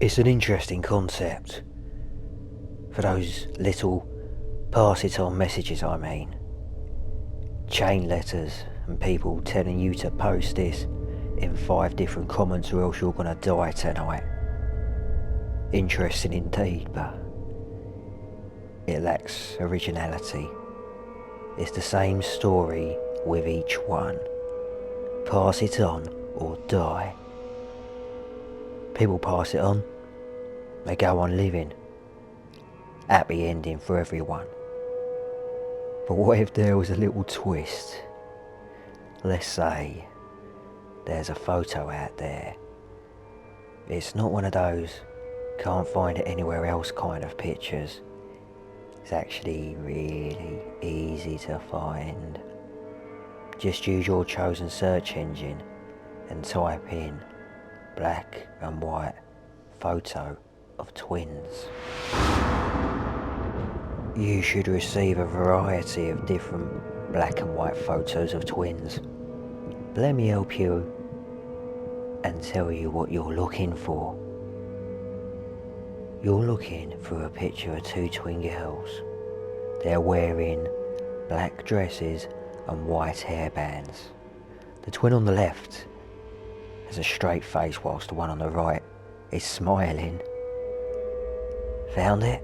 It's an interesting concept. For those little pass-it-on messages, I mean. Chain letters and people telling you to post this in 5 different comments or else you're gonna die tonight. Interesting indeed, but it lacks originality. It's the same story with each one. Pass it on or die. People pass it on, they go on living. Happy ending for everyone. But what if there was a little twist? Let's say there's a photo out there. It's not one of those can't find it anywhere else kind of pictures. It's actually really easy to find. Just use your chosen search engine and type in black and white photo of twins. You should receive a variety of different black and white photos of twins. Let me help you and tell you what you're looking for. You're looking for a picture of 2 twin girls. They're wearing black dresses and white hairbands. The twin on the left has a straight face whilst the one on the right is smiling. Found it?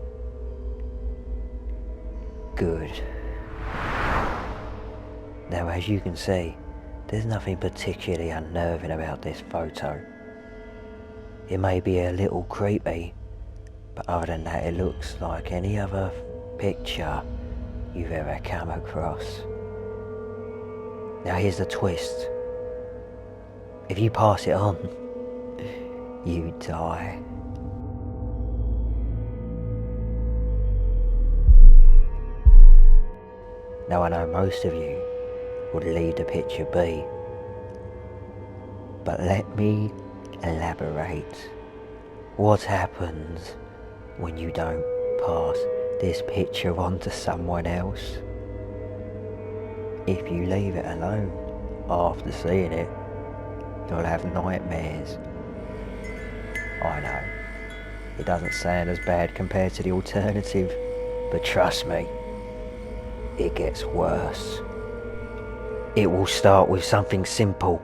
Good. Now, as you can see, there's nothing particularly unnerving about this photo. It may be a little creepy, but other than that it looks like any other picture you've ever come across. Now here's the twist. If you pass it on, you die. Now I know most of you would leave the picture be, but let me elaborate. What happens when you don't pass this picture on to someone else? If you leave it alone after seeing it, you'll have nightmares. I know, it doesn't sound as bad compared to the alternative, but trust me, it gets worse. It will start with something simple.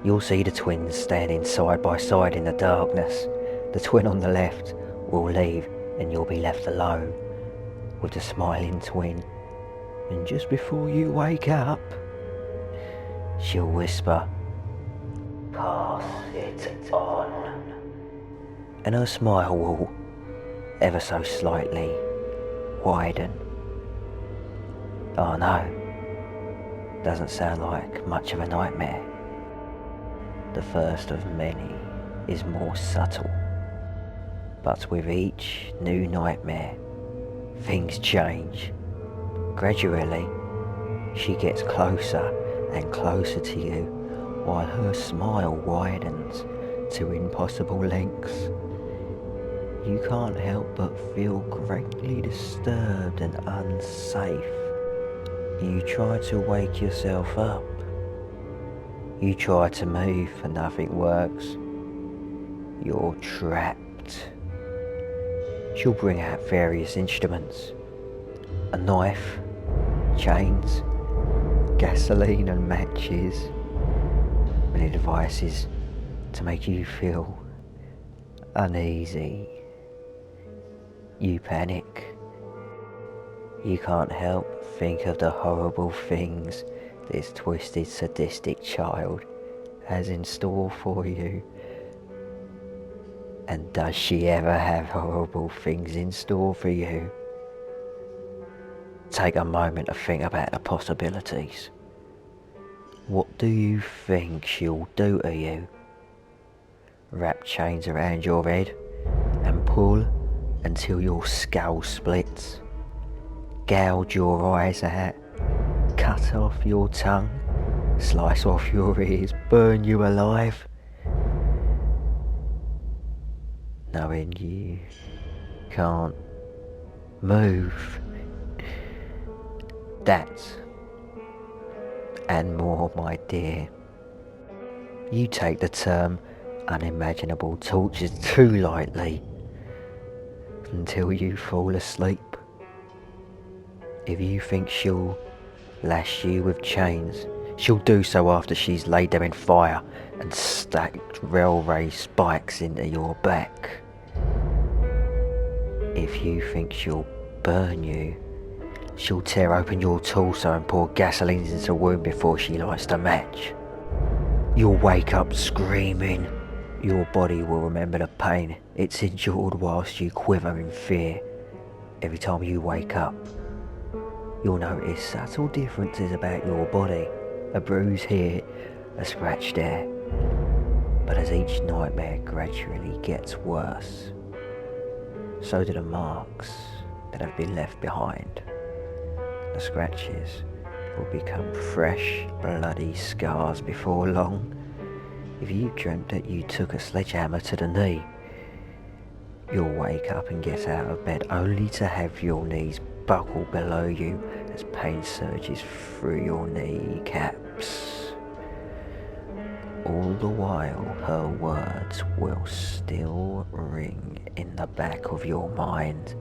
You'll see the twins standing side by side in the darkness. The twin on the left will leave and you'll be left alone with the smiling twin. And just before you wake up, she'll whisper, "Pass it on." And her smile will, ever so slightly, widen. Oh no, doesn't sound like much of a nightmare. The first of many is more subtle. But with each new nightmare, things change. Gradually, she gets closer and closer to you while her smile widens to impossible lengths. You can't help but feel greatly disturbed and unsafe. You try to wake yourself up. You try to move and nothing works. You're trapped. She'll bring out various instruments. A knife, chains, gasoline and matches. Many devices to make you feel uneasy. You panic. You can't help but think of the horrible things this twisted, sadistic child has in store for you. And does she ever have horrible things in store for you? Take a moment to think about the possibilities. What do you think she'll do to you? Wrap chains around your head and pull until your skull splits? Gouge your eyes out? Cut off your tongue? Slice off your ears? Burn you alive? Knowing you can't move. That and more, my dear. You take the term unimaginable tortures too lightly until you fall asleep. If you think she'll lash you with chains, she'll do so after she's laid them in fire and stacked railway spikes into your back. If you think she'll burn you, she'll tear open your torso and pour gasoline into the wound before she lights the match. You'll wake up screaming. Your body will remember the pain it's endured whilst you quiver in fear. Every time you wake up, you'll notice subtle differences about your body. A bruise here, a scratch there. But as each nightmare gradually gets worse, so do the marks that have been left behind. The scratches will become fresh, bloody scars before long. If you dreamt that you took a sledgehammer to the knee, you'll wake up and get out of bed only to have your knees buckle below you as pain surges through your kneecaps. All the while her words will still ring in the back of your mind.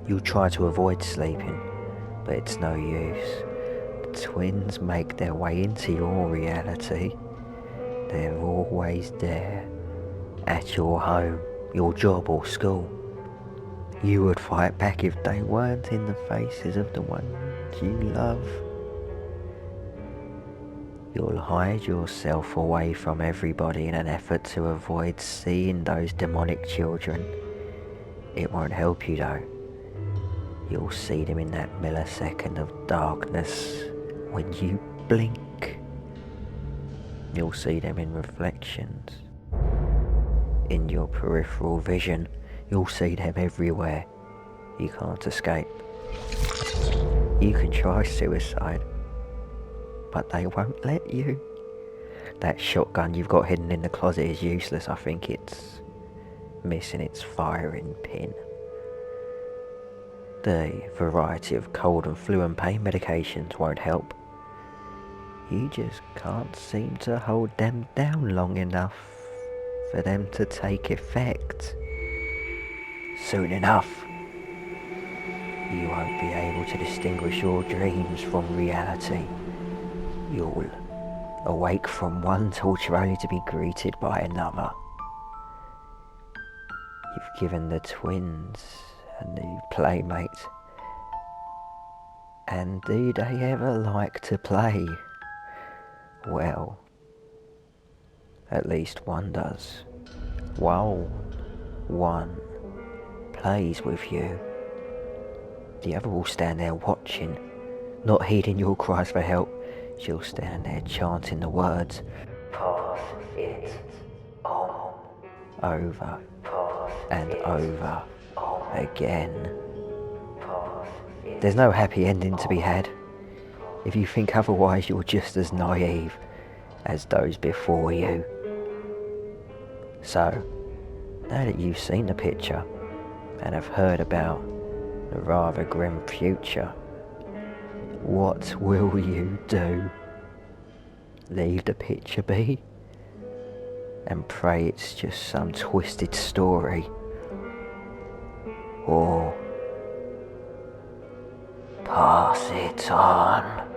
You'll try to avoid sleeping, but it's no use. The twins make their way into your reality. They're always there, at your home, your job or school. You would fight back if they weren't in the faces of the ones you love. You'll hide yourself away from everybody in an effort to avoid seeing those demonic children. It won't help you though. You'll see them in that millisecond of darkness when you blink. You'll see them in reflections. In your peripheral vision, you'll see them everywhere. You can't escape. You can try suicide, but they won't let you. That shotgun you've got hidden in the closet is useless. I think it's missing its firing pin. The variety of cold and flu and pain medications won't help. You just can't seem to hold them down long enough for them to take effect. Soon enough, you won't be able to distinguish your dreams from reality. You'll awake from one torture only to be greeted by another. You've given the twins a new playmate. And do they ever like to play? Well, at least one does. While one plays with you, the other will stand there watching, not heeding your cries for help. She'll stand there chanting the words, "Pass it on," over and over again. There's no happy ending to be had. If you think otherwise, you're just as naive as those before you. So, now that you've seen the picture and have heard about the rather grim future, what will you do? Leave the picture be and pray it's just some twisted story? Or pass it on?